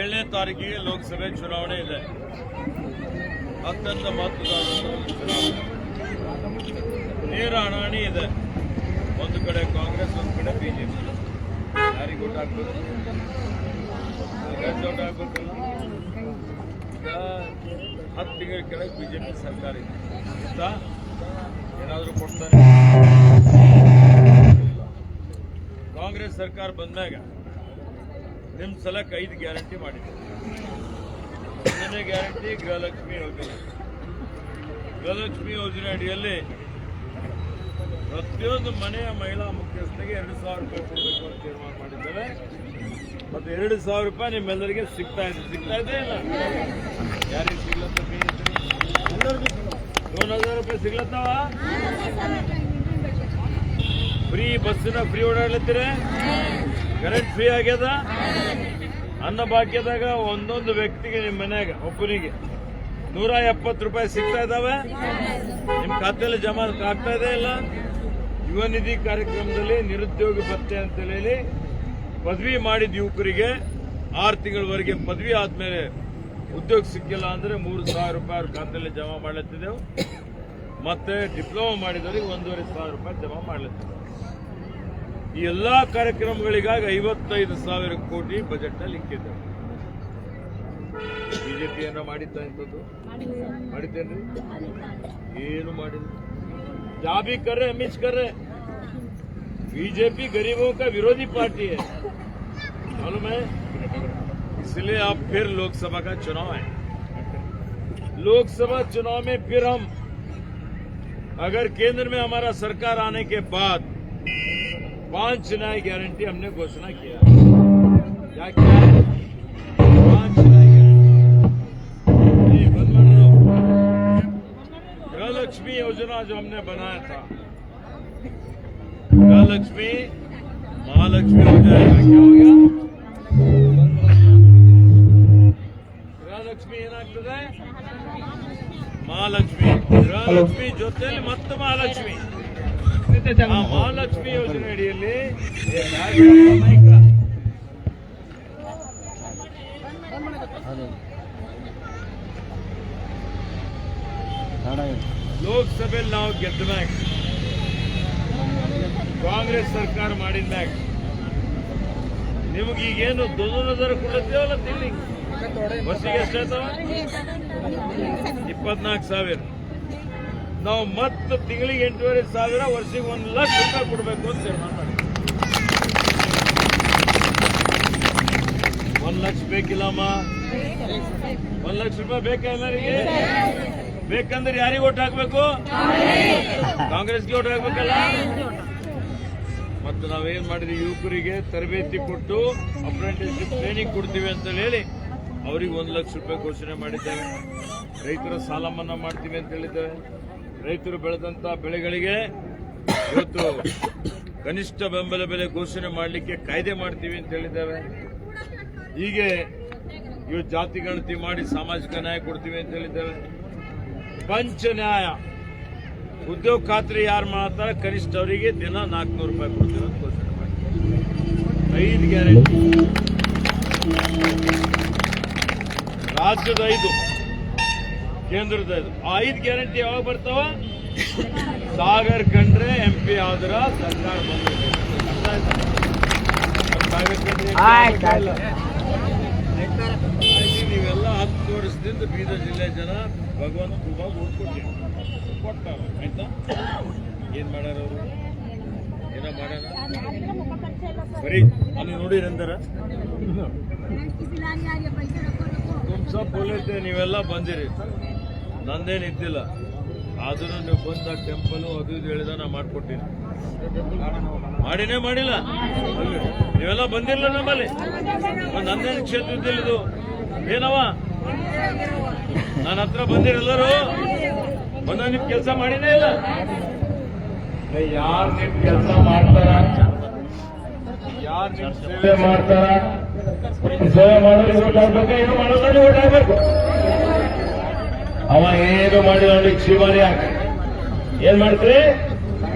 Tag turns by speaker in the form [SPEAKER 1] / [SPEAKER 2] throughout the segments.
[SPEAKER 1] ಏಳನೇ ತಾರೀಕಿಗೆ ಲೋಕಸಭೆ ಚುನಾವಣೆ ಇದೆ. ಅತ್ಯಂತ ಮಹತ್ವದ ಚುನಾವಣೆ. ನೇರ ಹಣಾಹಣಿ ಇದೆ. ಒಂದು ಕಡೆ ಕಾಂಗ್ರೆಸ್, ಒಂದು ಕಡೆ ಬಿಜೆಪಿ. ಯಾರಿಗೆ ಓಟ್ ಹಾಕ್ಬೇಕು? ಓಟ್ ಹಾಕ್ಬೇಕಲ್ಲ. ಈಗ 10 ತಿಂಗಳ ಕೆಳಗೆ ಬಿಜೆಪಿ ಸರ್ಕಾರ ಇದೆ. ಏನಾದರೂ ಕೊಡ್ತಾರೆ? ಕಾಂಗ್ರೆಸ್ ಸರ್ಕಾರ ಬಂದಾಗ ನಿಮ್ಮ ಸಲಕ್ಕೆ 5 ಗ್ಯಾರಂಟಿ ಮಾಡಿದೆ. ಒಂದನೇ ಗ್ಯಾರಂಟಿ ಗೃಹಲಕ್ಷ್ಮಿ ಯೋಜನೆ. ಗೃಹಲಕ್ಷ್ಮಿ ಯೋಜನೆ ಅಡಿಯಲ್ಲಿ ಪ್ರತಿಯೊಂದು ಮನೆಯ ಮಹಿಳಾ ಮುಖ್ಯಸ್ಥರಿಗೆ 2,000 ರೂಪಾಯಿ ಕೊಡಬೇಕು ಅಂತ ತೀರ್ಮಾನ ಮಾಡಿದ್ದೇವೆ. ಮತ್ತು 2,000 ರೂಪಾಯಿ ನಿಮ್ಮೆಲ್ಲರಿಗೆ ಸಿಗ್ತಾ ಇದೆ ಇಲ್ಲ? ಯಾರಿಗೆ ಸಿಗ್ಲತ್ತ? 2,000 ರೂಪಾಯಿ ಸಿಗ್ಲತ್ತವ? ಫ್ರೀ ಬಸ್ಸಿನ ಫ್ರೀ ಓಡಾಡ್ಲತ್ತೀರ? ಕರೆಂಟ್ ಫ್ರೀ ಆಗ್ಯದ? ಅನ್ನ ಭಾಗ್ಯದಾಗ ಒಂದೊಂದು ವ್ಯಕ್ತಿಗೆ ನಿಮ್ಮ ಮನ್ಯಾಗ ಒಬ್ಬನಿಗೆ 170 ರೂಪಾಯಿ ಸಿಗ್ತಾ ಇದಾವೆ. ನಿಮ್ಮ ಖಾತೆಯಲ್ಲಿ ಜಮಾ ಆಗ್ತಾ ಇದೆ ಇಲ್ಲ? ಯುವ ನಿಧಿ ಕಾರ್ಯಕ್ರಮದಲ್ಲಿ ನಿರುದ್ಯೋಗ ಭತ್ಯೆ ಅಂತ ಹೇಳಿ ಪದವಿ ಮಾಡಿದ ಯುವಕರಿಗೆ 6 ತಿಂಗಳವರೆಗೆ ಪದವಿ ಆದ್ಮೇಲೆ ಉದ್ಯೋಗ ಸಿಕ್ಕಿಲ್ಲ ಅಂದ್ರೆ 3,000 ರೂಪಾಯಿ ಅವ್ರ ಖಾತೆಯಲ್ಲಿ ಜಮಾ ಮಾಡ್ಲತ್ತಿದ್ದೆವು. ಮತ್ತೆ ಡಿಪ್ಲೊಮಾ ಮಾಡಿದವರಿಗೆ 1,500 ರೂಪಾಯಿ ಜಮಾ ಮಾಡ್ಲತ್ತಿದ್ದೆವು. ಈ ಎಲ್ಲಾ ಕಾರ್ಯಕ್ರಮಗಳಿಗಾಗಿ 55,000 ಕೋಟಿ ಬಜೆಟ್ ನಲ್ಲಿ ಇಕ್ಕಿದ್ದೇವೆ. ಬಿಜೆಪಿ ಏನೋ ಮಾಡಿತ್ತ ಇಂಥದ್ದು? ಮಾಡಿದ್ದೇನ್ರಿ? ಏನು ಮಾಡಿಲ್ಲ. ಜಾಬಿ ಕರ್ರೆ ಮಿಸ್ ಕರ್ರೆ. बीजेपी गरीबों का विरोधी पार्टी है, मालूम है? इसलिए अब फिर लोकसभा का चुनाव है. लोकसभा चुनाव में फिर हम अगर केंद्र में हमारा सरकार आने के बाद 5 नई गारंटी हमने घोषणा किया. क्या किया है? 5 नई गारंटी. गृहलक्ष्मी योजना जो हमने बनाया था, गृहलक्ष्मी महालक्ष्मी हो जाएगा. क्या हो गया? गृहलक्ष्मी ಏನಾಗ್ತದೆ? ಮಹಾಲಕ್ಷ್ಮಿ. ಗೃಹಲಕ್ಷ್ಮಿ ಜೊತೆಲಿ ಮತ್ತೆ ಮಹಾಲಕ್ಷ್ಮಿ. ಆ ಮಹಾಲಕ್ಷ್ಮಿ ಯೋಜನೆ ಅಡಿಯಲ್ಲಿ ಲೋಕಸಭೆಯಲ್ಲಿ ನಾವು ಗೆದ್ದ ಮ್ಯಾಗ, ಕಾಂಗ್ರೆಸ್ ಸರ್ಕಾರ ಮಾಡಿದ್ಮ್ಯಾಗ ನಿಮಗೆ ಈಗೇನು 2,000 ಕೊಡ್ತೀವಲ್ಲ ತಿಂಗಳಿಗೆ? ಬಸ್ಸಿಗೆ ಎಷ್ಟಾಯ್ತವ? 24,000. ನಾವು ಮತ್ತೆ ತಿಂಗಳಿಗೆ 8,500, ವರ್ಷಿಗೆ 1,00,000 ರೂಪಾಯಿ ಕೊಡಬೇಕು ಅಂತ ತೀರ್ಮಾನ ಮಾಡಿ. 1,00,000 ಬೇಕಿಲ್ಲಮ್ಮ? 1,00,000 ರೂಪಾಯಿ ಬೇಕಾ ಎಲ್ಲರಿಗೆ? ಬೇಕಂದ್ರೆ ಯಾರಿಗೆ ಓಟ್ ಹಾಕ್ಬೇಕು? ಕಾಂಗ್ರೆಸ್ಗೆ ಓಟ್ ಹಾಕ್ಬೇಕಲ್ಲ. ಮತ್ತು ನಾವೇನ್ ಮಾಡಿದ್ವಿ, ಯುವಕರಿಗೆ ತರಬೇತಿ ಕೊಟ್ಟು ಅಪ್ರೆಂಟಿಸ್ಶಿಪ್ ಟ್ರೈನಿಂಗ್ ಕೊಡ್ತೀವಿ ಅಂತ ಹೇಳಿ ಅವ್ರಿಗೆ 1,00,000 ರೂಪಾಯಿ ಘೋಷಣೆ ಮಾಡಿದ್ದೇವೆ. ರೈತರ ಸಾಲ ಮನ್ನಾ ಮಾಡ್ತೀವಿ ಅಂತ ಹೇಳಿದ್ದೇವೆ. ರೈತರು ಬೆಳೆದಂತ ಬೆಳೆಗಳಿಗೆ ಇವತ್ತು ಕನಿಷ್ಠ ಬೆಂಬಲ ಬೆಲೆ ಘೋಷಣೆ ಮಾಡಲಿಕ್ಕೆ ಕಾಯ್ದೆ ಮಾಡ್ತೀವಿ ಅಂತ ಹೇಳಿದ್ದೇವೆ. ಹೀಗೆ ಇವು ಜಾತಿ ಗಣತಿ ಮಾಡಿ ಸಾಮಾಜಿಕ ನ್ಯಾಯ ಕೊಡ್ತೀವಿ ಅಂತ ಹೇಳಿದ್ದೇವೆ. ಪಂಚ ನ್ಯಾಯ ಉದ್ಯೋಗ ಖಾತ್ರಿ ಯಾರು ಮಾಡ್ತಾರೆ ಕನಿಷ್ಠ ಅವರಿಗೆ ದಿನ 400 ರೂಪಾಯಿ ಕೊಡ್ತೀವಿ ಅಂತ ಘೋಷಣೆ ಮಾಡಿ. 5 ಗ್ಯಾರಂಟಿ. ರಾಜ್ಯದ 5, ಕೇಂದ್ರದ 5. ಆ 5 ಗ್ಯಾರಂಟಿ ಯಾವಾಗ ಬರ್ತಾವ? ಸಾಗರ್ ಕಂಡ್ರೆ MP ಆದ್ರ ಸರ್ಕಾರ ಬಂದಿದೆ. ನೀವೆಲ್ಲ 10 ವರ್ಷದಿಂದ ಬೀದರ್ ಜಿಲ್ಲೆ ಜನ ಭಗವಂತ ತುಂಬ ಓಟ್ ಕೊಟ್ಟಾರ. ಆಯ್ತಾ? ಏನ್ ಮಾಡ್ಯಾರ ಅವರು? ಏನೋ ಮಾಡ್ಯಾರ? ಬರೀ ಅಲ್ಲಿ ನೋಡಿರಂದಾರ ತುಂಬ ಬೋಲೈತೆ. ನೀವೆಲ್ಲ ಬಂದಿರಿ, ನಂದೇನು ಇದ್ದಿಲ್ಲ. ಆದ್ರೂ ನೀವು ಬಂದ ಟೆಂಪಲ್ ಅದು ಇದು ಹೇಳಿದ ನಾ ಮಾಡ್ಕೊಟ್ಟಿನಿ. ಮಾಡಿನೇ ಮಾಡಿಲ್ಲ. ನೀವೆಲ್ಲ ಬಂದಿರಲ್ಲ ನಮ್ಮಲ್ಲಿ. ನಂದೇನು ಕ್ಷೇತ್ರ ಇದ್ದಿಲ್ಲ. ಇದು ಏನವ ನನ್ನ ಹತ್ರ ಬಂದಿರಲ್ಲರು ಒಂದ ನಿಮ್ ಕೆಲಸ ಮಾಡಿನೇ ಇಲ್ಲ. ಯಾರು ನಿಮ್ ಕೆಲಸ ಮಾಡ್ತಾರ, ಯಾರು ನಿಮ್ ಸೇವೆ ಮಾಡ್ತಾರ, ಸೇವೆ ಮಾಡೋರಿಗೆ ಓಟ್ ಹಾಕ್ಬೇಕು, ಏನು ಮಾಡೋದ್ರಲ್ಲಿ ಓಟ್ ಹಾಕ್ಬೇಕು. ಅವ ಏನು ಮಾಡಿದ ಶ್ರೀಮಾನಿ ಏನ್ ಮಾಡ್ತೀರಿ?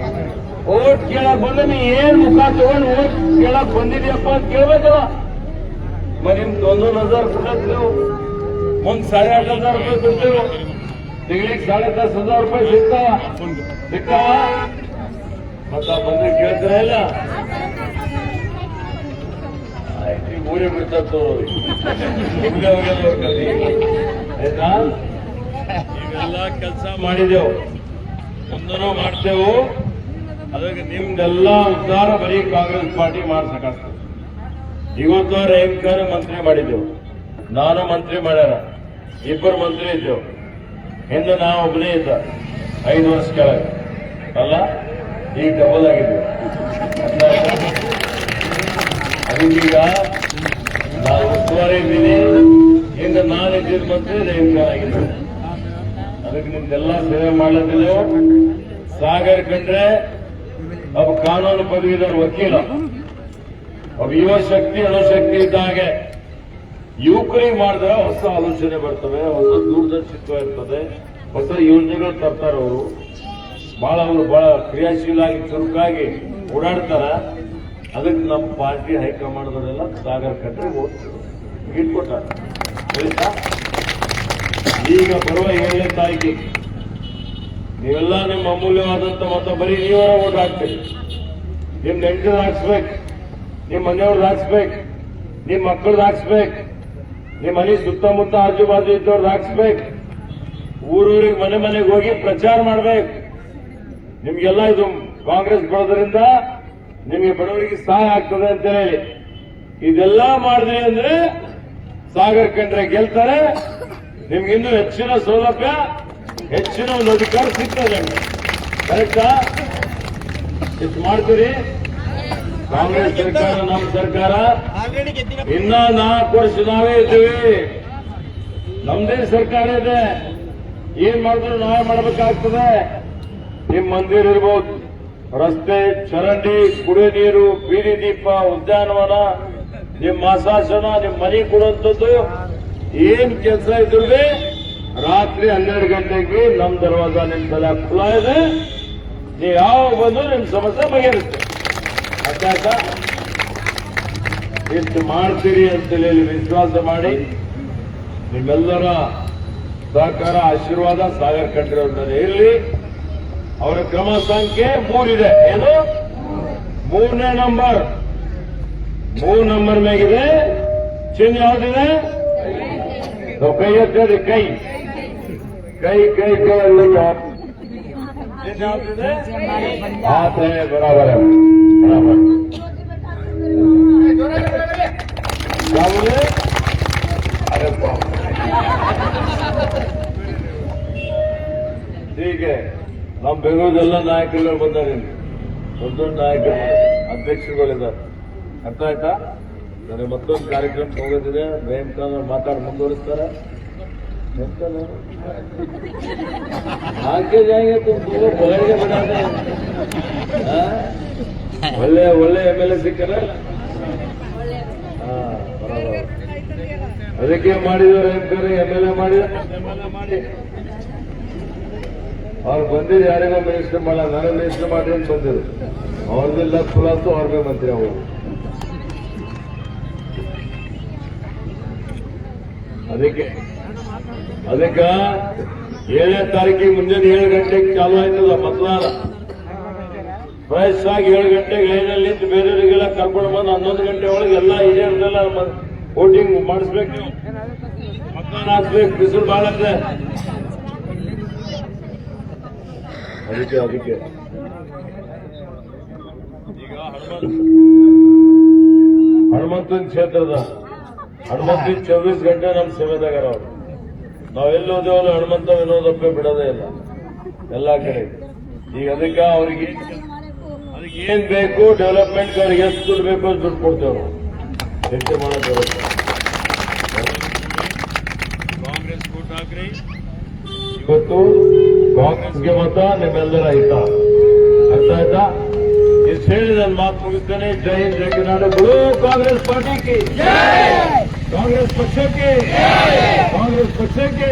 [SPEAKER 1] ಓಟ್ ಓಟ್ ಕೇಳಕ್ ಬಂದ್ರೆ ನೀ ಏನ್ ಮುಖ ತಗೊಂಡು ಓಟ್ ಕೇಳಕ್ ಬಂದಿದ್ಯಪ್ಪ ಅಂತ ಕೇಳ್ಬೇಕಲ್ಲ. ನಿಮ್ಗೆ 11,000 ಕೊಡಕ್ ನೀವು ಮುಂದ್ 8,500 ರೂಪಾಯಿ ಕೊಡ್ತೀವಿ, ತಿಂಗಳಿಗೆ 10,500 ರೂಪಾಯಿ ಸಿಗ್ತಾವ ಮತ್ತ ಬಂದ್ರೆ ಕೇಳ್ತಾರ ಇಲ್ಲ. ಊರೇ ಬಿಡ್ತಾ ಆಯ್ತಾ. ಇವೆಲ್ಲ ಕೆಲಸ ಮಾಡಿದೆವು, ಮುಂದನೂ ಮಾಡ್ತೇವು. ಅದಕ್ಕೆ ನಿಮ್ದೆಲ್ಲ ಉದ್ಧಾರ ಬರೀ ಕಾಂಗ್ರೆಸ್ ಪಾರ್ಟಿ ಮಾಡ್ಸಕ್ಕಾಗ್ತದೆ. ಇವತ್ತು ರೇಣುಕರ್ ಮಂತ್ರಿ ಮಾಡಿದ್ದೆವು, ನಾನು ಮಂತ್ರಿ ಮಾಡ್ಯಾರ, 2 ಮಂತ್ರಿ ಇದ್ದೆವು. ಹಿಂದೆ ನಾವು ಒಬ್ಬನೇ ಇದ್ದ 5 ವರ್ಷ ಕೆಳಗೆ ಅಲ್ಲ, ಈಗ ಡಬಲ್ ಆಗಿದ್ದೆವು. ಅದಕ್ಕೀಗ ನಾನು ಉಸ್ತುವಾರಿ ಇದ್ದೀನಿ, ಹಿಂದೆ ನಾನು ಇದ್ದಿದ್ದು ಮಂತ್ರಿ ರೇಣುಕರ್ ಆಗಿದ್ದೇವೆ. ಅದಕ್ಕೆ ನಿಮ್ದೆಲ್ಲ ಸೇವೆ ಮಾಡಲಿದ್ದೆವು. ಸಾಗರ್ ಕಂಡ್ರೆ ಒಬ್ಬ ಕಾನೂನು ಪದವೀಧರ ವಕೀಲ, ಒಬ್ಬ ಯುವ ಶಕ್ತಿ ಅಣುಶಕ್ತಿ ಇದ್ದ ಹಾಗೆ ಯುವಕರಿಗೆ ಮಾಡಿದ್ರೆ ಹೊಸ ಆಲೋಚನೆ ಬರ್ತವೆ, ಹೊಸ ದೂರದರ್ಶಿತ್ವ ಇರ್ತದೆ, ಹೊಸ ಯೋಜನೆಗಳು ತರ್ತಾರೆ. ಅವರು ಬಹಳ ಕ್ರಿಯಾಶೀಲಾಗಿ ಚುರುಕಾಗಿ ಓಡಾಡ್ತಾರ. ಅದಕ್ಕೆ ನಮ್ಮ ಪಾರ್ಟಿ ಹೈಕಮಾಂಡ್ದವರೆಲ್ಲ ಸಾಗರ್ ಕಂಡ್ರೆ ಇಟ್ಕೊಟ್ಟಾರ. ಈಗ ಬರುವ 7ನೇ ತಾರೀಕಿಗೆ ನೀವೆಲ್ಲ ನಿಮ್ಮ ಅಮೂಲ್ಯವಾದಂತ ಮತ ಬರೀ ನೀವರ ಓಟ್ ಹಾಕ್ತೀರಿ. ನಿಮ್ ನೆಂಟರು ಹಾಕ್ಸ್ಬೇಕು, ನಿಮ್ ಮನೆಯವ್ರದ್ದು ಹಾಕ್ಸ್ಬೇಕು, ನಿಮ್ ಮಕ್ಕಳದ್ದು ಹಾಕ್ಸ್ಬೇಕು, ನಿಮ್ ಮನೆ ಸುತ್ತಮುತ್ತ ಆಜು ಬಾಜು ಇದ್ದವ್ರದ್ದು ಹಾಕ್ಸ್ಬೇಕು. ಊರೂರಿಗೆ ಮನೆ ಮನೆಗೆ ಹೋಗಿ ಪ್ರಚಾರ ಮಾಡ್ಬೇಕು. ನಿಮ್ಗೆಲ್ಲ ಇದು ಕಾಂಗ್ರೆಸ್ ಬರೋದ್ರಿಂದ ನಿಮಗೆ ಬಡವರಿಗೆ ಸಹಾಯ ಆಗ್ತದೆ ಅಂತ ಹೇಳಿ ಇದೆಲ್ಲ ಮಾಡಿದ್ರಿ ಅಂದ್ರೆ ಸಾಗರ್ ಕಂಡ್ರೆ ಗೆಲ್ತಾರೆ. ನಿಮ್ಗೆ ಇನ್ನೂ ಹೆಚ್ಚಿನ ಸೌಲಭ್ಯ, ಹೆಚ್ಚಿನ ಒಂದು ಅಧಿಕಾರ ಸಿಗ್ತದೆ. ಕರೆಕ್ಟಾ? ಇಷ್ಟು ಮಾಡ್ತೀರಿ. ಕಾಂಗ್ರೆಸ್ ಸರ್ಕಾರ, ನಮ್ಮ ಸರ್ಕಾರ ಇನ್ನ 4 ವರ್ಷ ನಾವೇ ಇದ್ದೀವಿ. ನಮ್ದೇ ಸರ್ಕಾರ ಇದೆ. ಏನ್ ಮಾಡಿದ್ರು ನಾವೇ ಮಾಡಬೇಕಾಗ್ತದೆ. ನಿಮ್ ಮಂದಿರ ಇರ್ಬೋದು, ರಸ್ತೆ, ಚರಂಡಿ, ಕುಡಿಯ ನೀರು, ಬೀದಿ ದೀಪ, ಉದ್ಯಾನವನ, ನಿಮ್ ಮಾಸಾಸನ, ನಿಮ್ ಮನೆ ಕೊಡುವಂಥದ್ದು ಏನ್ ಕೆಲಸ ಇದ್ರು ರಾತ್ರಿ 12 ಗಂಟೆಗೆ ನಮ್ ದರ್ವಾಜ ನಿಮ್ ತಲೆ ಖುಲ್ಲ ಇದೆ. ನೀವು ಯಾವ ಬಂದು ನಿಮ್ ಸಮಸ್ಯೆ ಬಗೆಹರುತ್ತೆ. ಅರ್ಥ ಇಷ್ಟು ಮಾಡ್ತೀರಿ ಅಂತೇಳಿ ವಿಶ್ವಾಸ ಮಾಡಿ ನಿಮ್ಮೆಲ್ಲರ ಸಹಕಾರ, ಆಶೀರ್ವಾದ ಸಾಗರ್ ಕಂಡ್ರೆ ಅವ್ರ ಮೇಲೆ ಇರಲಿ. ಅವರ ಕ್ರಮ ಸಂಖ್ಯೆ 3 ಇದೆ. ಏನು? 3ನೇ ನಂಬರ್. 3 ನಂಬರ್ ಮೇಗಿದೆ. ಚಿಹ್ನೆ ಯಾವ್ದಿದೆ? ಕೈ ಎತ್ತರಿ, ಕೈ ಕೈ ಕೈ ಕೈ ಎಲ್ಲ ಯಾವ್ದಿದೆ? हाथ है, बराबर है, बराबर. क्या बोले? अरे ठीक है. ನಮ್ಮ ಬೆಂಗಳೂರೆಲ್ಲ ನಾಯಕರುಗಳು ಬಂದಾರೆ, ದೊಡ್ಡ ದೊಡ್ಡ ನಾಯಕರು, ಅಧ್ಯಕ್ಷರುಗಳಿದ್ದಾರೆ. ಅರ್ಥ ಆಯ್ತಾ? ನನಗೆ ಮತ್ತೊಂದು ಕಾರ್ಯಕ್ರಮ ಹೋಗೋದಿದೆ. ರೇಣುಕಾ ಮಾತಾಡಿ ಮುಂದುವರಿಸ್ತಾರೆ. आगे जाएंगे तो पकड़ के बनाते हैं. ಒಳ್ಳೆ MLA ಸಿಕ್ಕಲ್ಲ. ಅದಕ್ಕೆ ಮಾಡಿದವರು MLA ಮಾಡಿ ಅವ್ರು ಬಂದಿರು. ಯಾರಿಗೋ ಮಿನಿಸ್ಟರ್ ಮಾಡ, ನಾನು ಮಿನಿಸ್ಟರ್ ಮಾಡಿ ಅಂತ ಬಂದಿರು. ಅವ್ರದ್ದೆಲ್ಲ ಖುಲಾಸು, ಅವ್ರಿಗೆ ಮಂತ್ರಿ ಅವರು. ಅದಕ್ಕೆ 7ನೇ ತಾರೀಕಿಗೆ ಮುಂಜಾನೆ 7 ಗಂಟೆಗೆ ಚಾಲು ಆಯ್ತದ ಮತದಾನ. ಫ್ರೆಶ್ ಆಗಿ 7 ಗಂಟೆಗೆ ಲೈನಲ್ಲಿ ನಿಂತು ಬೇರೆಯವರಿಗೆಲ್ಲ ಕರ್ಕೊಂಡು ಬಂದು 11 ಗಂಟೆ ಒಳಗೆ ಎಲ್ಲ ಹಿರಿಯರನ್ನೆಲ್ಲ ವೋಟಿಂಗ್ ಮಾಡಿಸ್ಬೇಕು. ನೀವು ಮತದಾನ ಹಾಕ್ಬೇಕು. ಬಿಸಿಲು ಬಹಳ ಇದೆ. ಅದಕ್ಕೆ ಈಗ ಹನುಮಂತನ ಕ್ಷೇತ್ರದ ಹನುಮಂತನ 24 ಗಂಟೆ ನಮ್ಮ ಸೇವೆದಾಗಾರ ಅವರು. ನಾವೆಲ್ಲ ಹೋದೇವಲ್ಲ ಹನುಮಂತ ವಿನೋದಪ್ಪ ಬಿಡೋದೇ ಇಲ್ಲ ಎಲ್ಲ ಕಡೆ. ಈಗ ಅದಕ್ಕೆ ಅವ್ರಿಗೆ ಏನ್ ಬೇಕು ಡೆವಲಪ್ಮೆಂಟ್ ಅವ್ರಿಗೆ ಎಷ್ಟು ದುಡ್ಡು ಬೇಕು ಅಂತ ದುಡ್ಡು ಕೊಡ್ತೇವೆ ನಾವು. ಹೆಚ್ಚು ಮಾಡೋದು ಕಾಂಗ್ರೆಸ್ ಕೋಟ್ ಹಾಕ್ರಿ. ಇವತ್ತು ಕಾಂಗ್ರೆಸ್ಗೆ ಮತ ನಿಮ್ಮೆಲ್ಲರ ಹಿತ. ಅರ್ಥ ಆಯ್ತಾ? ಇಷ್ಟು ಹೇಳಿ ನನ್ನ ಮಾತು ಮುಗಿಸ್ತೇನೆ. ಜೈ ಹಿಂದ್, ಜೈ ಕರ್ನಾಟಕ. बोलो कांग्रेस पार्टी की, कांग्रेस पक्ष की, कांग्रेस पक्ष की.